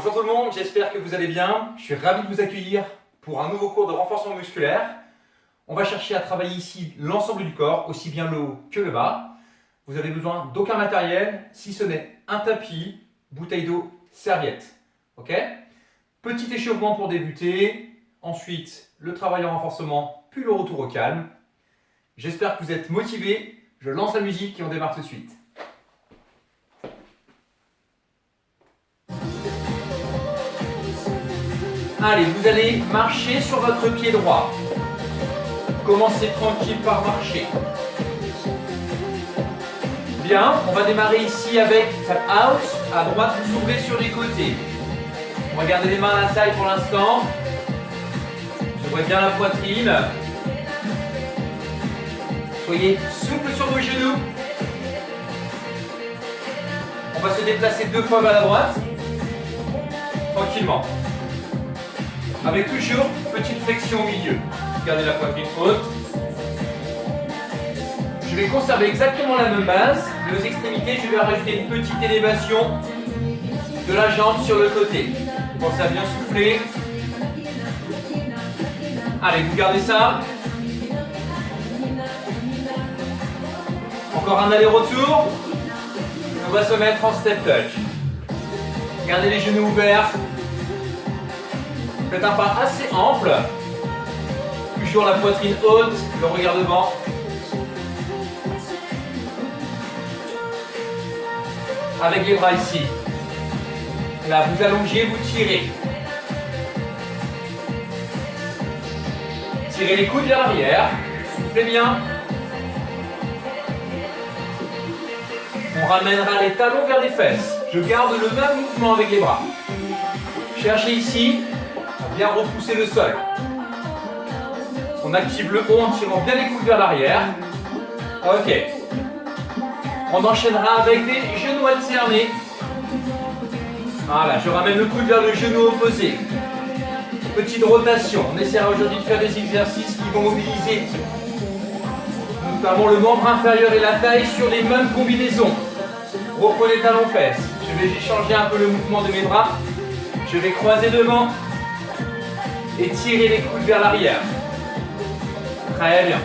Bonjour tout le monde, j'espère que vous allez bien. Je suis ravi de vous accueillir pour un nouveau cours de renforcement musculaire. On va chercher à travailler ici l'ensemble du corps, aussi bien le haut que le bas. Vous avez besoin d'aucun matériel, si ce n'est un tapis, bouteille d'eau, serviette. Ok? Petit échauffement pour débuter, ensuite le travail en renforcement, puis le retour au calme. J'espère que vous êtes motivés. Je lance la musique et on démarre tout de suite. Allez, vous allez marcher sur votre pied droit. Commencez tranquille par marcher. Bien, on va démarrer ici avec tap out. À droite, vous ouvrez sur les côtés. On va garder les mains à la taille pour l'instant. Je vois bien la poitrine. Soyez souple sur vos genoux. On va se déplacer 2 fois vers la droite. Tranquillement. Avec toujours petite flexion au milieu. Gardez la poitrine haute. Je vais conserver exactement la même base. Mais aux extrémités, je vais rajouter une petite élévation de la jambe sur le côté. Pensez à bien souffler. Allez, vous gardez ça. Encore un aller-retour. On va se mettre en step touch. Gardez les genoux ouverts. Faites un pas assez ample. Toujours la poitrine haute, le regard devant. Avec les bras ici. Là, vous allongez, vous tirez. Tirez les coudes vers l'arrière. Soufflez bien. On ramènera les talons vers les fesses. Je garde le même mouvement avec les bras. Cherchez ici. Bien repousser le sol. On active le haut en tirant bien les coudes vers l'arrière. Ok. On enchaînera avec des genoux alternés. Voilà, je ramène le coude vers le genou opposé. Petite rotation. On essaiera aujourd'hui de faire des exercices qui vont mobiliser notamment le membre inférieur et la taille sur les mêmes combinaisons. Reprenez talons fesses. Je vais changer un peu le mouvement de mes bras. Je vais croiser devant. Et tirez les coudes vers l'arrière. Très bien.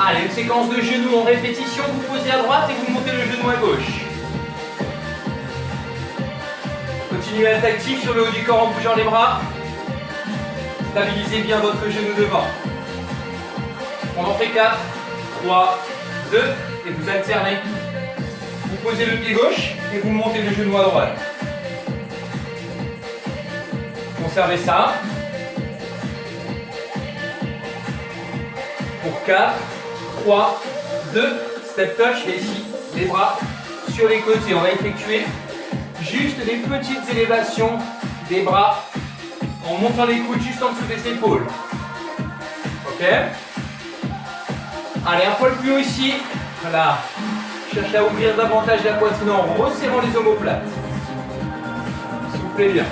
Allez, une séquence de genoux en répétition. Vous posez à droite et vous montez le genou à gauche. Continuez à être actif sur le haut du corps en bougeant les bras. Stabilisez bien votre genou devant. On en fait 4, 3, 2 et vous alternez. Vous posez le pied gauche et vous montez le genou à droite. Conservez ça. Pour 4, 3, 2, step touch. Et ici, les bras sur les côtés. On va effectuer juste des petites élévations des bras en montant les coudes juste en dessous des épaules. Ok? Allez, un poil plus haut ici. Voilà. Cherchez à ouvrir davantage la poitrine en resserrant les omoplates. Soufflez bien.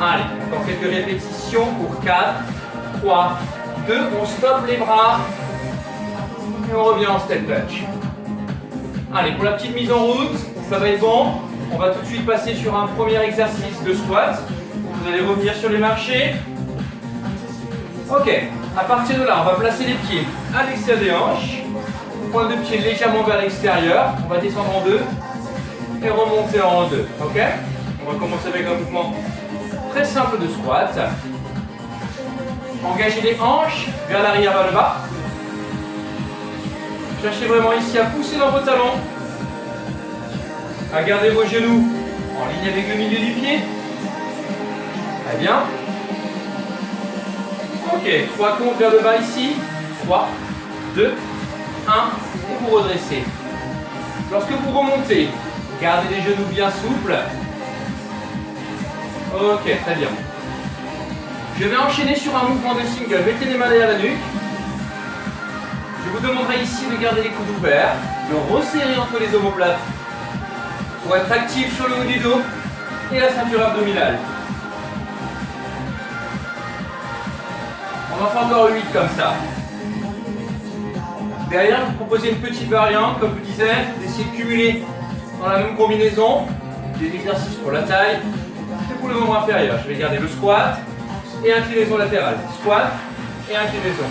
Allez, encore quelques répétitions pour 4, 3, 2. On stoppe les bras. Et on revient en step touch. Allez, pour la petite mise en route, ça va être bon. On va tout de suite passer sur un premier exercice de squat. Vous allez revenir sur les marchés. Ok, à partir de là, on va placer les pieds à l'extérieur des hanches. Pointe de pied légèrement vers l'extérieur. On va descendre en 2 et remonter en 2. Ok? On va commencer avec un mouvement très simple de squat. Engagez les hanches vers l'arrière, vers le bas. Cherchez vraiment ici à pousser dans vos talons. À garder vos genoux en ligne avec le milieu du pied. Très bien. Ok, 3 comptes vers le bas ici. 3, 2, 1. Et vous redressez. Lorsque vous remontez, gardez les genoux bien souples. Ok, très bien. Je vais enchaîner sur un mouvement de single. Mettez les mains derrière la nuque. Je vous demanderai ici de garder les coudes ouverts, de resserrer entre les omoplates pour être actif sur le haut du dos et la ceinture abdominale. On en fait encore 8 comme ça. Derrière, je vous proposez une petite variante, comme je vous disais, d'essayer de cumuler dans la même combinaison des exercices pour la taille et pour le membre inférieur. Je vais garder le squat et inclinaison latérale. Squat et inclinaison.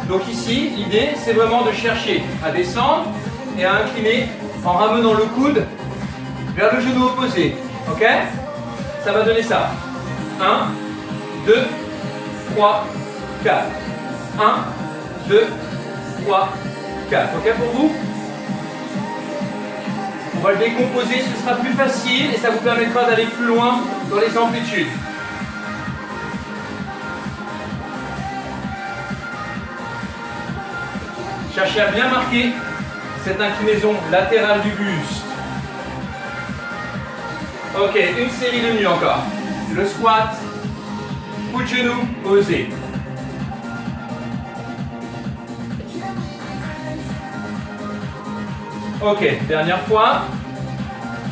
Donc ici, l'idée, c'est vraiment de chercher à descendre et à incliner en ramenant le coude vers le genou opposé. Ok? Ça va donner ça. 1, 2, 3, 4. 1, 2, 3, 4. Ok pour vous? On va le décomposer, ce sera plus facile et ça vous permettra d'aller plus loin dans les amplitudes. Cherchez à bien marquer cette inclinaison latérale du buste. Ok, une série de nues encore. Le squat, coup de genou, posé. Ok, dernière fois.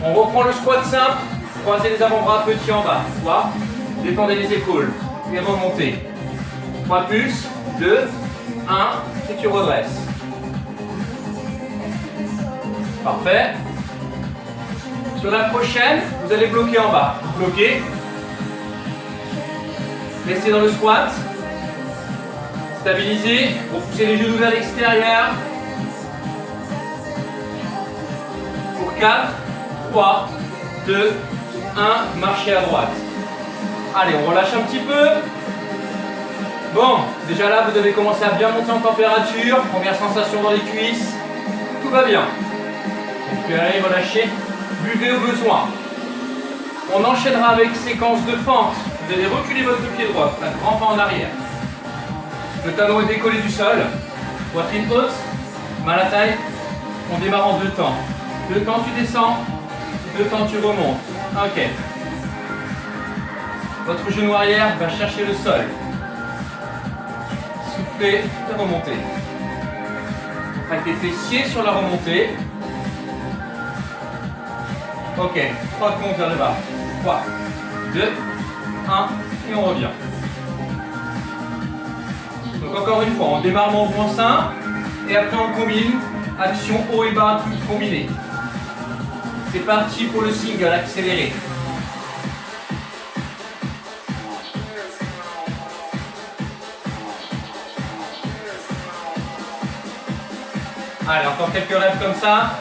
On reprend le squat simple. Croisez les avant-bras petits en bas. 3. Détendez les épaules et remontez. 3 plus, 2, 1 et tu redresses. Parfait. Sur la prochaine, vous allez bloquer en bas. Bloquez. Restez dans le squat. Stabilisez. Repoussez les genoux vers l'extérieur. Pour 4, 3, 2, 1. Marchez à droite. Allez, on relâche un petit peu. Bon, déjà là, vous devez commencer à bien monter en température. Première sensation dans les cuisses. Tout va bien. Récupérez, relâchez. Buvez au besoin. On enchaînera avec séquence de fente. Vous allez reculer votre pied droit, un grand pas en arrière. Le talon est décollé du sol. Poitrine haute, main à la taille. On démarre en 2 temps. 2 temps tu descends, 2 temps tu remontes. Ok. Votre genou arrière va chercher le sol. Soufflez et remontez. Tractez fessiers sur la remontée. Ok, 3 comptes vers le bas. 3, 2, 1, et on revient. Donc encore une fois, on démarre mon mouvement simple, et après on combine, action haut et bas, tout combiné. C'est parti pour le single, accéléré. Allez, encore quelques rêves comme ça.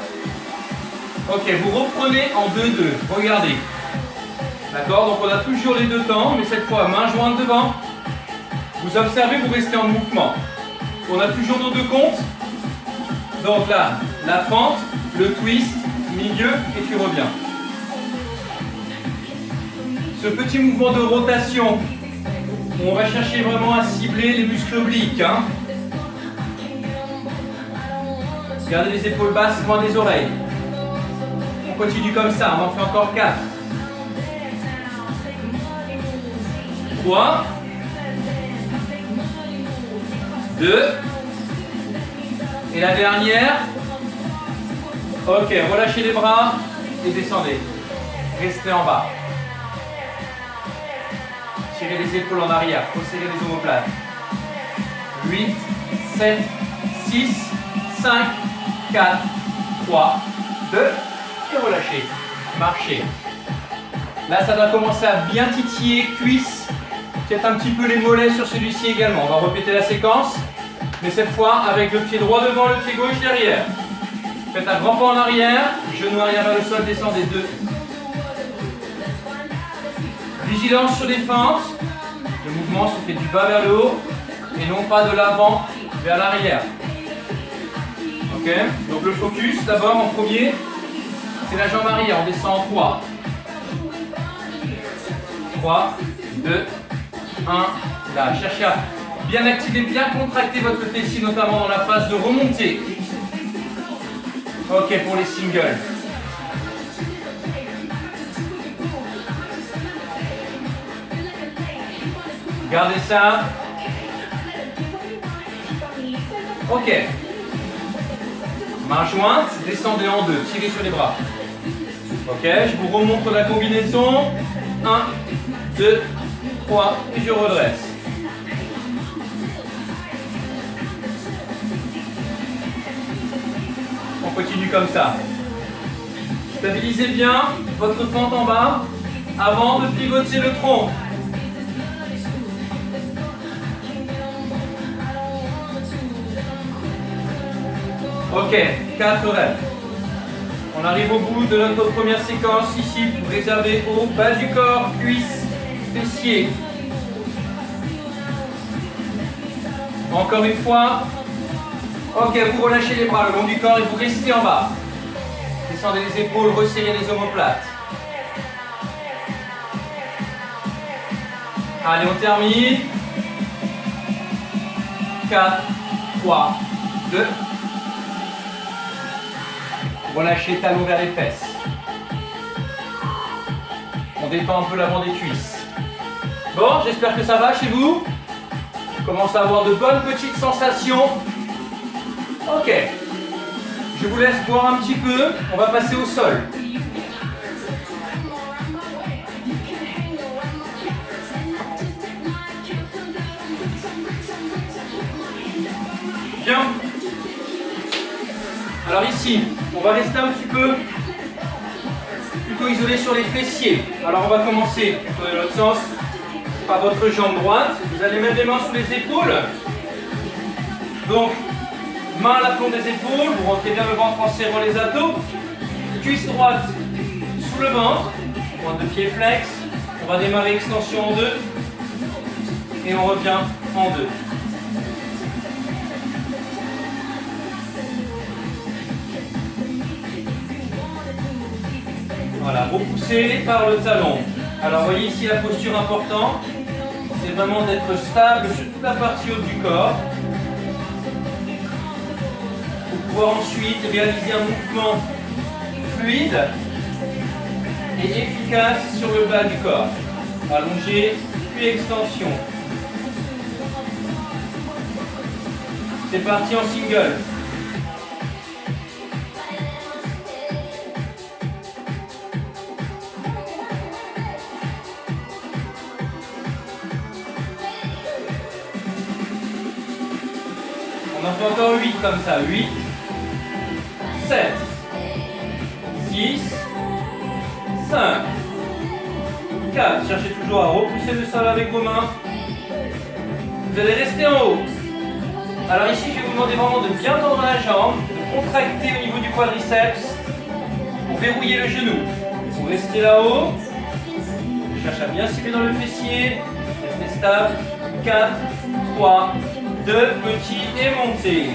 Ok, vous reprenez en 2-2. Regardez. D'accord? Donc on a toujours les 2 temps, mais cette fois, main jointe devant. Vous observez, vous restez en mouvement. On a toujours nos 2 comptes. Donc là, la fente, le twist, milieu, et tu reviens. Ce petit mouvement de rotation, on va chercher vraiment à cibler les muscles obliques. Hein. Gardez les épaules basses loin des oreilles. On continue comme ça, on en fait encore 4. 3. 2. Et la dernière. Ok, relâchez les bras et descendez. Restez en bas. Tirez les épaules en arrière, resserrez les omoplates. 8, 7, 6, 5, 4, 3, 2, et relâchez. Marchez. Là, ça doit commencer à bien titiller, cuisses. Peut-être un petit peu les mollets sur celui-ci également. On va répéter la séquence, mais cette fois avec le pied droit devant, le pied gauche derrière. Faites un grand pas en arrière, genou arrière vers le sol, descendez 2. Vigilance sur les fentes. Le mouvement se fait du bas vers le haut et non pas de l'avant vers l'arrière. Ok? Donc le focus d'abord en premier, c'est la jambe arrière. On descend en 3. 3, 2, 1. Là, cherchez à bien activer, bien contracter votre fessier, notamment dans la phase de remontée. Ok, pour les singles. Gardez ça. Ok. Main jointe, descendez en 2, tirez sur les bras. Ok, je vous remontre la combinaison. 1, 2, 3, et je redresse. On continue comme ça. Stabilisez bien votre fente en bas avant de pivoter le tronc. Ok, 4 reps. On arrive au bout de notre première séquence ici, réservée au bas du corps, cuisses, fessiers. Encore une fois. Ok, vous relâchez les bras le long du corps et vous restez en bas. Descendez les épaules, resserrez les omoplates. Allez, on termine. 4, 3, 2. Relâchez talons vers les fesses. On détend un peu l'avant des cuisses. Bon, j'espère que ça va chez vous. On commence à avoir de bonnes petites sensations. Ok. Je vous laisse boire un petit peu. On va passer au sol. Bien. Alors ici, on va rester un petit peu plutôt isolé sur les fessiers. Alors on va commencer dans l'autre sens par votre jambe droite. Vous allez mettre les mains sous les épaules. Donc, main à l'aplomb des épaules. Vous rentrez bien le ventre en serrant les abdos. Cuisse droite sous le ventre. Pointe de pied flex. On va démarrer extension en 2. Et on revient en 2. Voilà, repoussez par le talon. Alors vous voyez ici la posture importante, c'est vraiment d'être stable sur toute la partie haute du corps. Pour pouvoir ensuite réaliser un mouvement fluide et efficace sur le bas du corps. Allongé, puis extension. C'est parti en single. On en fait encore 8 comme ça. 8, 7, 6, 5, 4. Cherchez toujours à repousser le sol avec vos mains. Vous allez rester en haut. Alors ici, je vais vous demander vraiment de bien tendre la jambe, de contracter au niveau du quadriceps pour verrouiller le genou. Vous restez là-haut. Cherchez à bien cibler dans le fessier. Restez stable. 4, 3, 2, petit et montez.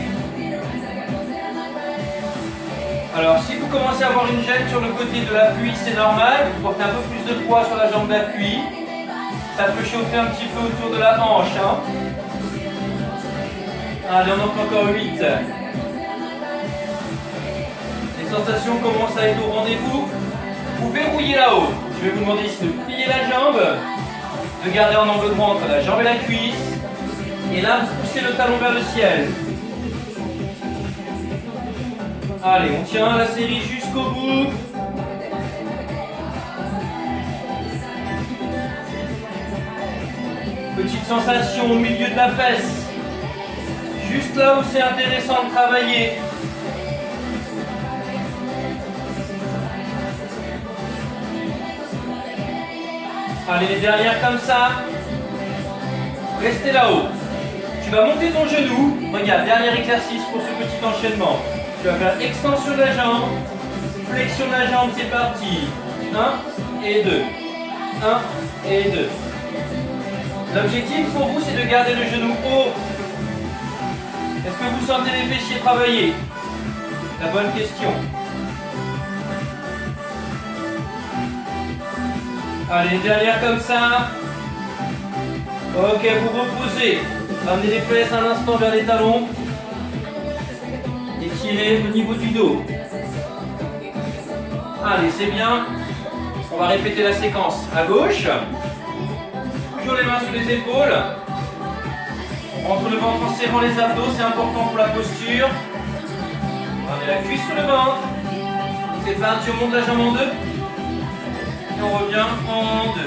Alors, si vous commencez à avoir une gêne sur le côté de l'appui, c'est normal. Vous portez un peu plus de poids sur la jambe d'appui. Ça peut chauffer un petit peu autour de la hanche. Hein. Allez, on en fait encore 8. Les sensations commencent à être au rendez-vous. Vous verrouillez là-haut. Je vais vous demander ici de plier la jambe, de garder en angle droit entre la jambe et la cuisse. Et là, vous poussez le talon vers le ciel. Allez, on tient la série jusqu'au bout. Petite sensation au milieu de la fesse. Juste là où c'est intéressant de travailler. Allez, derrière comme ça. Restez là-haut. Tu vas monter ton genou. Regarde, dernier exercice pour ce petit enchaînement. Tu vas faire extension de la jambe, flexion de la jambe, c'est parti. 1 et 2. 1 et 2. L'objectif pour vous, c'est de garder le genou haut. Est-ce que vous sentez les fessiers travailler? La bonne question. Allez, derrière comme ça. Ok, vous reposez. Ramenez les fesses un instant vers les talons. Étirez au niveau du dos. Allez, c'est bien. On va répéter la séquence à gauche. Toujours les mains sous les épaules. Entre le ventre en serrant les abdos, c'est important pour la posture. Ramenez la cuisse sur le ventre. C'est parti, on monte la jambe en 2. Et on revient en 2.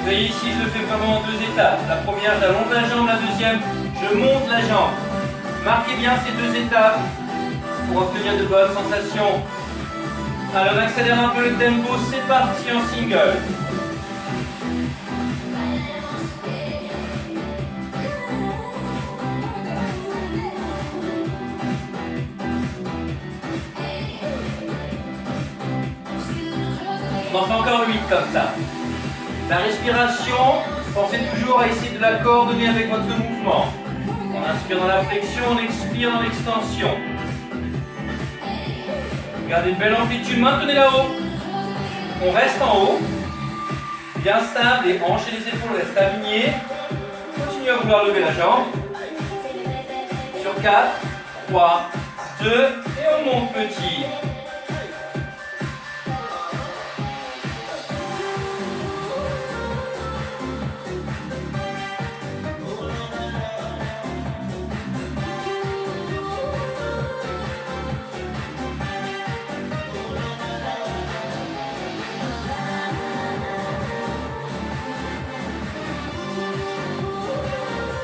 Vous voyez ici, je le fais vraiment en 2 étapes. La première, j'allonge la jambe, la deuxième, je monte la jambe. Marquez bien ces 2 étapes pour obtenir de bonnes sensations. Allez, on accélère un peu le tempo, c'est parti en single. On en fait encore 8 comme ça. La respiration, pensez toujours à essayer de la coordonner avec votre mouvement. On inspire dans la flexion, on expire dans l'extension. Gardez une belle amplitude, maintenez là-haut. On reste en haut, bien stable, les hanches et les épaules restent alignées. Continuez à vouloir lever la jambe. Sur 4, 3, 2, et on monte petit.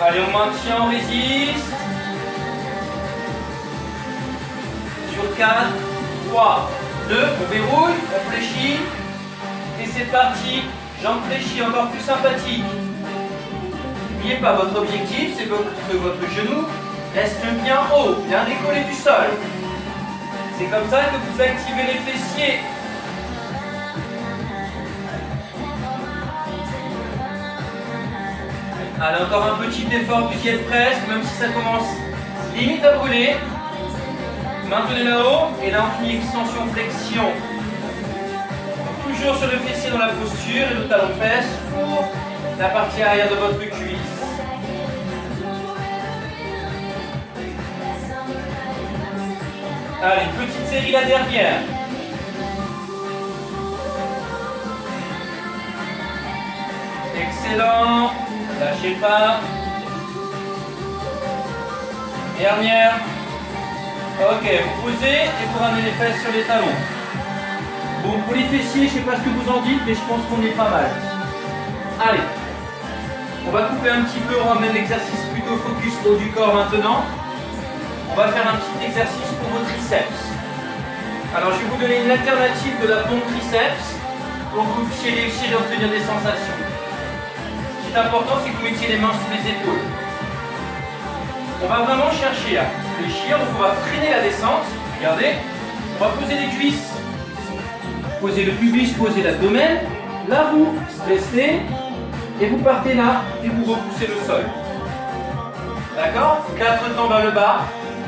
Allez, on maintient, on résiste. Sur 4, 3, 2, on verrouille, on fléchit. Et c'est parti. Jambes fléchies, encore plus sympathique. N'oubliez pas, votre objectif, c'est que votre genou reste bien haut, bien décollé du sol. C'est comme ça que vous activez les fessiers. Allez, encore un petit effort, vous y êtes presque, même si ça commence limite à brûler. Maintenez là-haut, et là on finit extension, flexion. Toujours sur le fessier dans la posture, et le talon-fesse pour la partie arrière de votre cuisse. Allez, petite série la dernière. Excellent. Lâchez pas. Dernière. Ok, vous posez et vous ramenez les fesses sur les talons. Bon, pour les fessiers, je ne sais pas ce que vous en dites, mais je pense qu'on est pas mal. Allez. On va couper un petit peu, on ramène l'exercice plutôt focus haut du corps maintenant. On va faire un petit exercice pour vos triceps. Alors, je vais vous donner une alternative de la pompe triceps pour que vous puissiez réussir à obtenir des sensations. Ce qui est important, c'est que vous mettiez les mains sous les épaules. On va vraiment chercher à fléchir, donc on va freiner la descente. Regardez, on va poser les cuisses, poser le pubis, poser l'abdomen. Là, vous restez et vous partez là et vous repoussez le sol. D'accord? 4 temps vers le bas,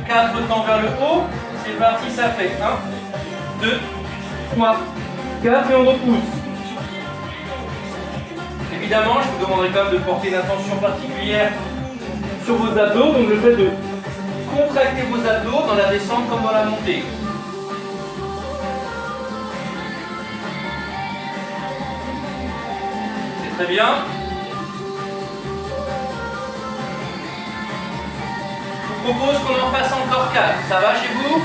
4 temps vers le haut. C'est parti, ça fait 1, 2, 3, 4 et on repousse. Évidemment, je vous demanderai quand même de porter une attention particulière sur vos abdos, donc le fait de contracter vos abdos dans la descente comme dans la montée. C'est très bien. Je vous propose qu'on en fasse encore 4. Ça va chez vous?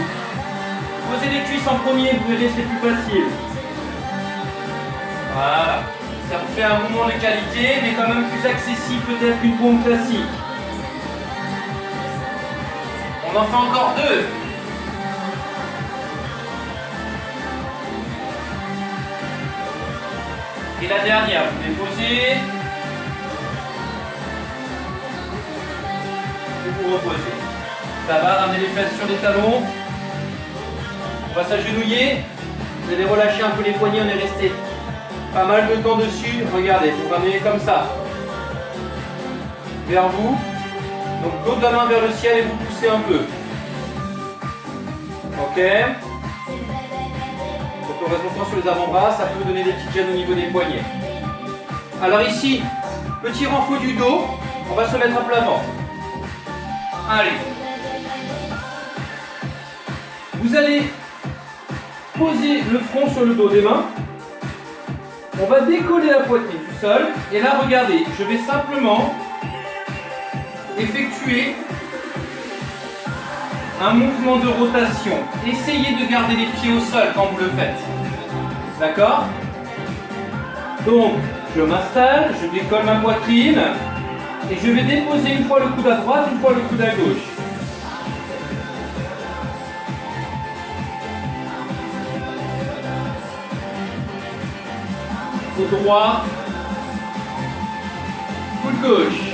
Posez les cuisses en premier, vous verrez, c'est plus facile. Voilà. Ça vous fait un mouvement de qualité, mais quand même plus accessible peut-être qu'une pompe classique. On en fait encore 2. Et la dernière, vous déposez. Et vous reposez. Ça va, ramener les fesses sur les talons. On va s'agenouiller. Vous allez relâcher un peu les poignets, on est resté pas mal de temps dessus. Regardez, vous ramenez comme ça. Vers vous. Donc l'autre de la main vers le ciel et vous poussez un peu. Ok. Donc on reste longtemps sur les avant-bras, ça peut donner des petites gênes au niveau des poignets. Alors ici, petit renfort du dos, on va se mettre à plat ventre. Allez. Vous allez poser le front sur le dos des mains. On va décoller la poitrine du sol. Et là, regardez, je vais simplement effectuer un mouvement de rotation. Essayez de garder les pieds au sol quand vous le faites. D'accord? Donc, Je m'installe, je décolle ma poitrine et je vais déposer une fois le coude à droite, une fois le coude à gauche. Coude droit, coude gauche.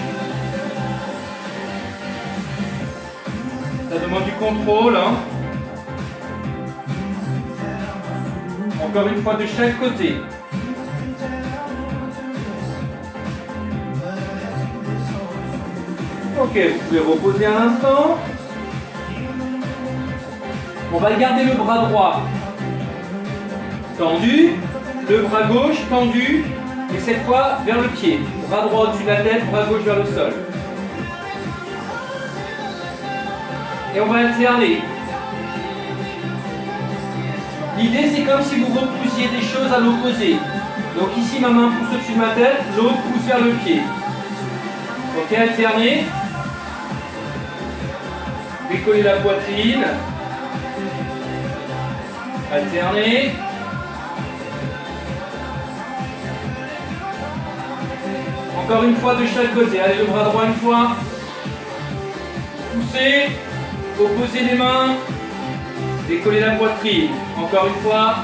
Ça demande du contrôle. Hein. Encore une fois de chaque côté. Ok, vous pouvez reposer un instant. On va garder le bras droit tendu, le bras gauche tendu, et cette fois vers le pied. Bras droit au-dessus de la tête, bras gauche vers le sol. Et on va alterner. L'idée, c'est comme si vous repoussiez des choses à l'opposé. Donc ici, ma main pousse au-dessus de ma tête, l'autre pousse vers le pied. Ok, alterner. Décoller la poitrine. Alterner. Encore une fois de chaque côté. Allez, le bras droit une fois. Poussez. Opposez les mains. Décollez la poitrine. Encore une fois.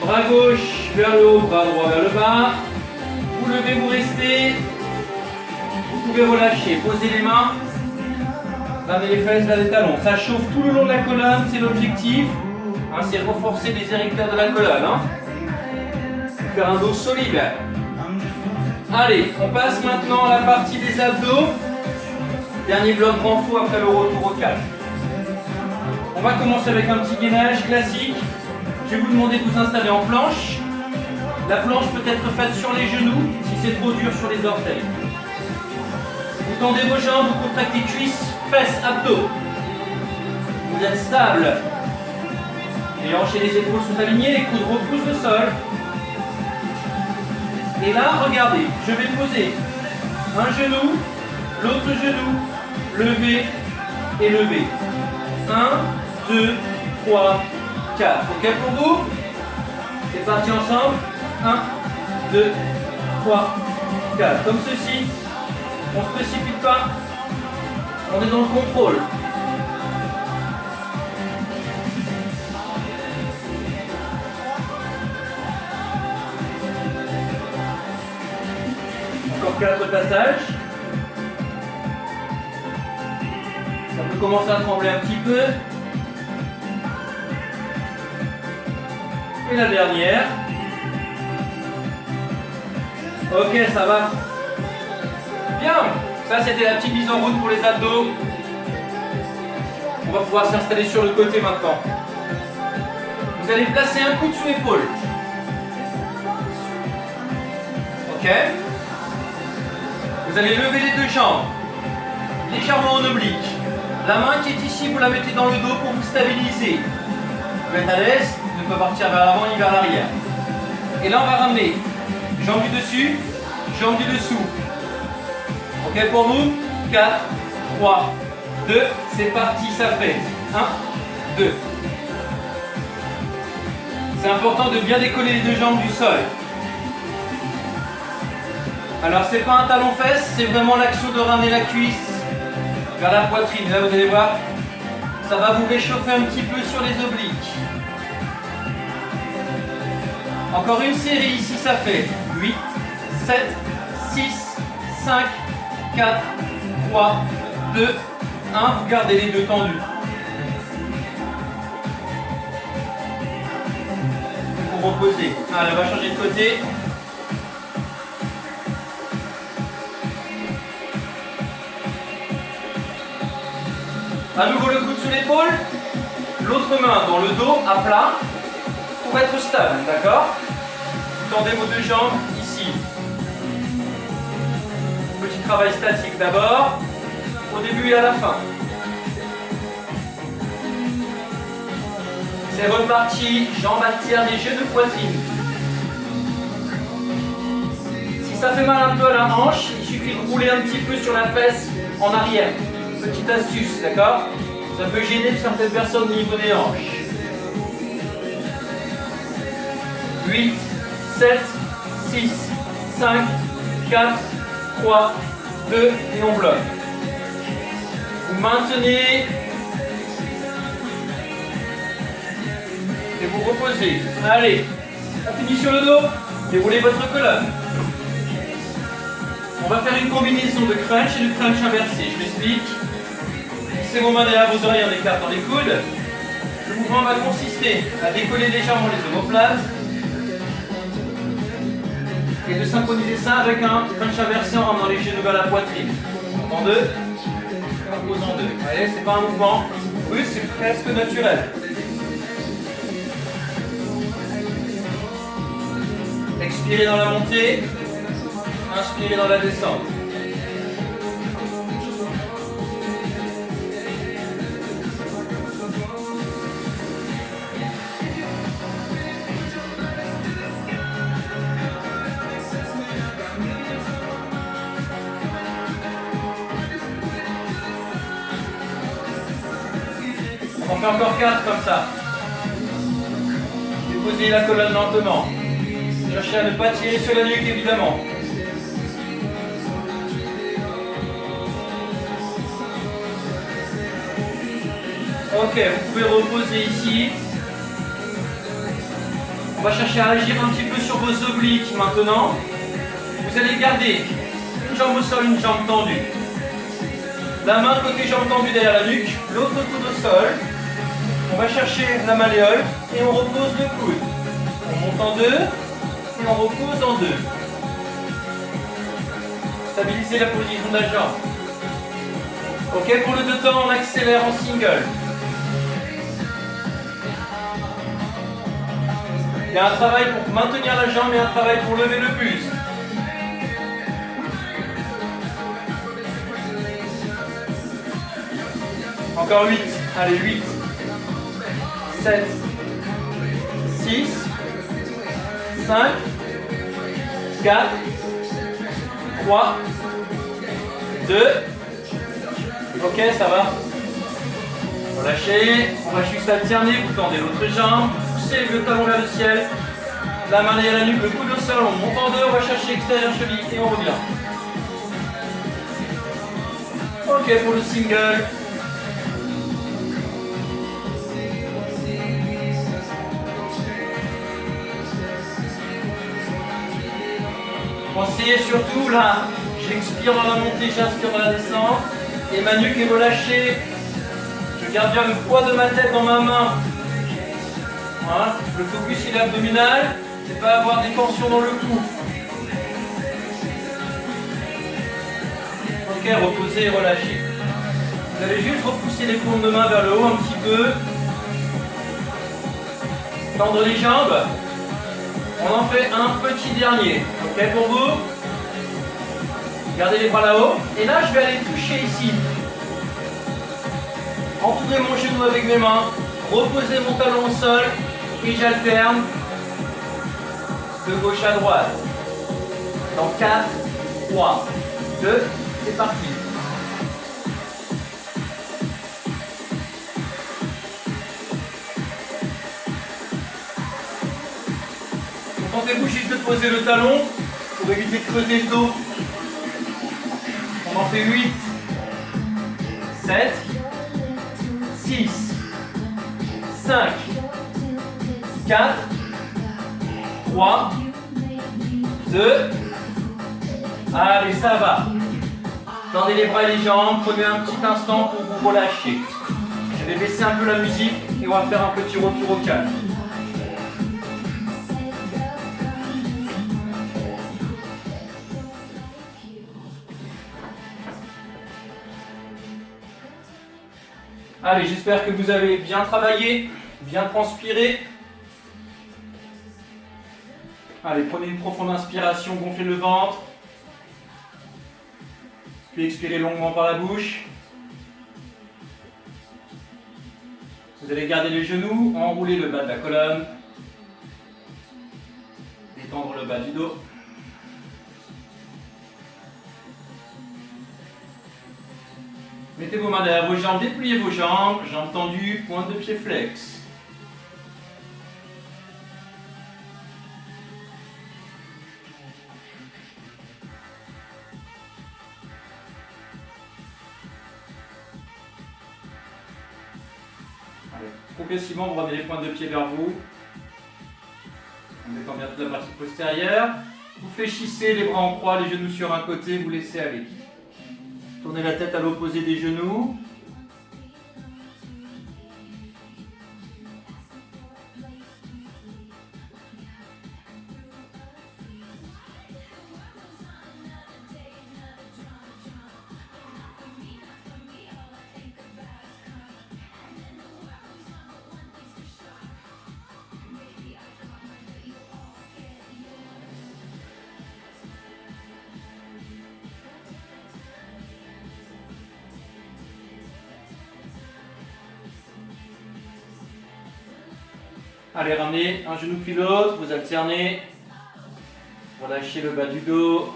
Bras gauche vers le haut, bras droit vers le bas. Vous levez, vous restez. Vous pouvez relâcher. Posez les mains. Ramenez les fesses vers les talons. Ça chauffe tout le long de la colonne, c'est l'objectif. Hein, c'est renforcer les érecteurs de la colonne. Hein. Faire un dos solide. Allez, on passe maintenant à la partie des abdos. Dernier bloc grand fou après le retour au calme. On va commencer avec un petit gainage classique. Je vais vous demander de vous installer en planche. La planche peut être faite sur les genoux, si c'est trop dur sur les orteils. Vous tendez vos jambes, vous contractez cuisses, fesses, abdos. Vous êtes stable. Les hanches et les épaules sont alignées, les coudes repoussent le sol. Et là, regardez, je vais poser un genou, l'autre genou, lever et lever. 1, 2, 3, 4. Ok pour vous? C'est parti ensemble. 1, 2, 3, 4. Comme ceci. On ne se précipite pas. On est dans le contrôle. Encore 4 passages. Ça peut commencer à trembler un petit peu. Et la dernière. Ok, ça va. Bien. Ça, c'était la petite mise en route pour les abdos. On va pouvoir s'installer sur le côté maintenant. Vous allez placer un coude sous l'épaule. Ok. Vous allez lever les deux jambes. Légèrement en oblique. La main qui est ici, vous la mettez dans le dos pour vous stabiliser. Vous êtes à l'aise, ne pas partir vers l'avant ni vers l'arrière. Et là, on va ramener jambe du dessus, jambe du dessous. Ok pour vous? 4, 3, 2, c'est parti, ça fait 1, 2. C'est important de bien décoller les deux jambes du sol. Alors, c'est pas un talon-fesse, c'est vraiment l'action de ramener la cuisse vers la poitrine. Là, vous allez voir, ça va vous réchauffer un petit peu sur les obliques. Encore une série ici, ça fait 8, 7, 6, 5, 4, 3, 2, 1. Vous gardez les deux tendus. Vous reposez. Allez, on va changer de côté. À nouveau le coude sous l'épaule, l'autre main dans le dos à plat pour être stable, d'accord? Tendez vos deux jambes ici. Petit travail statique d'abord, au début et à la fin. C'est reparti, jambes alternées, genoux, poitrine. Si ça fait mal un peu à la hanche, il suffit de rouler un petit peu sur la fesse en arrière. Petite astuce, d'accord? Ça peut gêner certaines personnes au niveau des hanches. 8, 7, 6, 5, 4, 3, 2 et on bloque. Vous maintenez et vous reposez. Allez, on finit sur le dos. Déroulez votre colonne. On va faire une combinaison de crunch et de crunch inversé. Je m'explique. Glissez vos mains derrière vos oreilles en écartant les coudes. Le mouvement va consister à décoller légèrement les omoplates et de synchroniser ça avec un crunch inversé en ramenant les genoux vers la poitrine. En deux, on pose en deux. Allez, c'est pas un mouvement brusque, c'est presque naturel. Expirez dans la montée, inspirez dans la descente. On en fait encore 4 comme ça. Déposez la colonne lentement. Cherchez à ne pas tirer sur la nuque évidemment. Ok, vous pouvez reposer ici. On va chercher à agir un petit peu sur vos obliques maintenant. Vous allez garder une jambe au sol, une jambe tendue. La main côté jambe tendue derrière la nuque, l'autre coude au sol. On va chercher la malléole et on repose le coude. On monte en deux et on repose en deux. Stabilisez la position de la jambe. Ok, pour le deux temps, on accélère en single. Il y a un travail pour maintenir la jambe et un travail pour lever le buste. Encore 8. Allez, 8. 7. 6. 5. 4. 3. 2. Ok, ça va. Relâchez. On va juste alterner. Vous tendez l'autre jambe. Poussez le talon vers le ciel. La main derrière la nuque, le coude au sol. On monte en deux. On va chercher extérieur cheville et on revient. Ok, pour le single. Pensez surtout là, j'expire dans la montée, j'inspire dans la descente, et ma nuque est relâchée. Je garde bien le poids de ma tête dans ma main. Voilà. Le focus il est abdominal, c'est pas avoir des tensions dans le cou. Ok, reposez et relâchez. Vous allez juste repousser les paumes de main vers le haut un petit peu. Tendre les jambes. On en fait un petit dernier. Ok pour vous? Gardez les bras là-haut. Et là, je vais aller toucher ici. Entourer mon genou avec mes mains. Reposer mon talon au sol. Et j'alterne de gauche à droite. Dans 4, 3, 2, c'est parti. Contentez-vous juste de poser le talon pour éviter de creuser le dos. On en fait 8, 7, 6, 5, 4, 3, 2, allez ça va. Tendez les bras et les jambes, prenez un petit instant pour vous relâcher. Je vais baisser un peu la musique et on va faire un petit retour au calme. Allez, j'espère que vous avez bien travaillé, bien transpiré. Allez, prenez une profonde inspiration, gonflez le ventre. Puis expirez longuement par la bouche. Vous allez garder les genoux, enrouler le bas de la colonne. Détendre le bas du dos. Mettez vos mains derrière vos jambes, dépliez vos jambes, jambes tendues, pointe de pied flex. Progressivement, vous ramenez les pointes de pied vers vous. En mettant bien toute la partie postérieure. Vous fléchissez les bras en croix, les genoux sur un côté, vous laissez aller. Tournez la tête à l'opposé des genoux. Allez, ramenez un genou puis l'autre, vous alternez. Relâchez le bas du dos.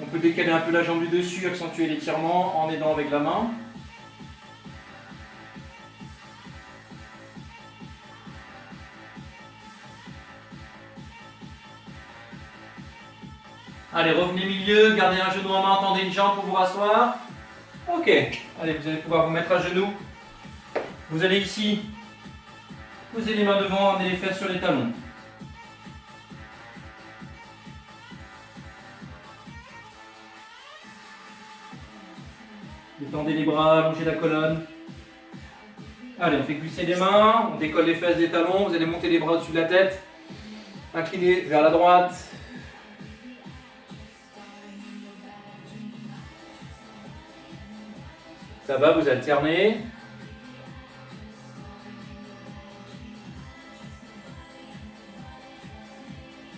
On peut décaler un peu la jambe du dessus, accentuer l'étirement en aidant avec la main. Allez, revenez milieu, gardez un genou en main, tendez une jambe pour vous rasseoir. Ok, allez, vous allez pouvoir vous mettre à genoux. Vous allez ici, posez les mains devant, amenez les fesses sur les talons. Détendez les bras, allongez la colonne. Allez, on fait glisser les mains, on décolle les fesses des talons, vous allez monter les bras au-dessus de la tête. Inclinez vers la droite. Ça va, vous alternez.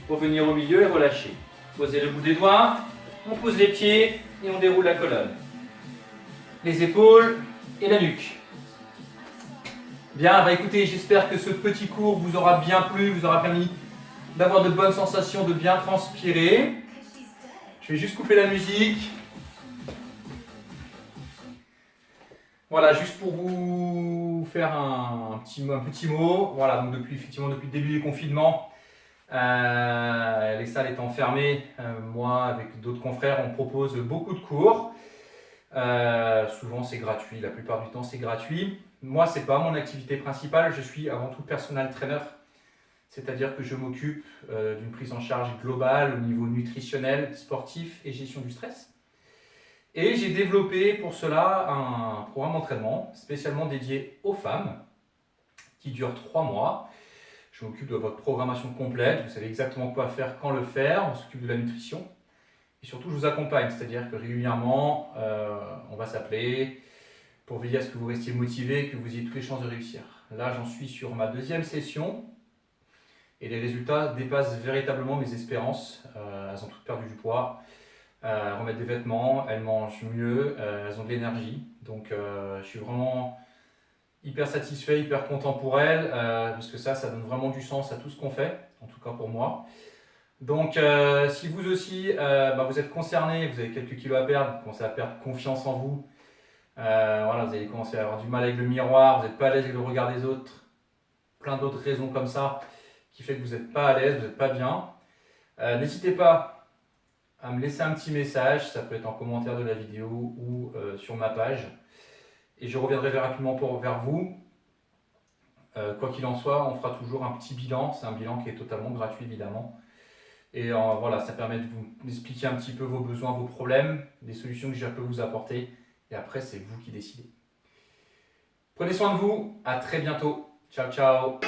Revenir au milieu et relâcher. Posez le bout des doigts, on pose les pieds et on déroule la colonne. Les épaules et la nuque. Bien, bah écoutez, j'espère que ce petit cours vous aura bien plu, vous aura permis d'avoir de bonnes sensations, de bien transpirer. Je vais juste couper la musique. Voilà, juste pour vous faire un petit mot. Voilà, donc depuis le début du confinement, les salles étant fermées, moi avec d'autres confrères, on propose beaucoup de cours. Souvent c'est gratuit, la plupart du temps c'est gratuit. Moi, c'est pas mon activité principale, je suis avant tout personal trainer. C'est-à-dire que je m'occupe d'une prise en charge globale au niveau nutritionnel, sportif et gestion du stress. Et j'ai développé pour cela un programme d'entraînement spécialement dédié aux femmes qui dure 3 mois. Je m'occupe de votre programmation complète, vous savez exactement quoi faire, quand le faire, on s'occupe de la nutrition. Et surtout, je vous accompagne, c'est-à-dire que régulièrement, on va s'appeler pour veiller à ce que vous restiez motivé et que vous ayez toutes les chances de réussir. Là, j'en suis sur ma 2e session et les résultats dépassent véritablement mes espérances. Elles ont toutes perdu du poids. Elles remettent des vêtements, elles mangent mieux, elles ont de l'énergie. Donc je suis vraiment hyper satisfait, hyper content pour elles, parce que ça donne vraiment du sens à tout ce qu'on fait, en tout cas pour moi. Donc si vous aussi, vous êtes concerné, vous avez quelques kilos à perdre, vous commencez à perdre confiance en vous, voilà, vous allez commencer à avoir du mal avec le miroir, vous n'êtes pas à l'aise avec le regard des autres, plein d'autres raisons comme ça, qui fait que vous n'êtes pas à l'aise, vous n'êtes pas bien. N'hésitez pas à me laisser un petit message, ça peut être en commentaire de la vidéo ou sur ma page. Et je reviendrai rapidement vers vous. Quoi qu'il en soit, on fera toujours un petit bilan. C'est un bilan qui est totalement gratuit évidemment. Et voilà, ça permet de vous expliquer un petit peu vos besoins, vos problèmes, des solutions que je peux vous apporter. Et après, c'est vous qui décidez. Prenez soin de vous, à très bientôt. Ciao, ciao.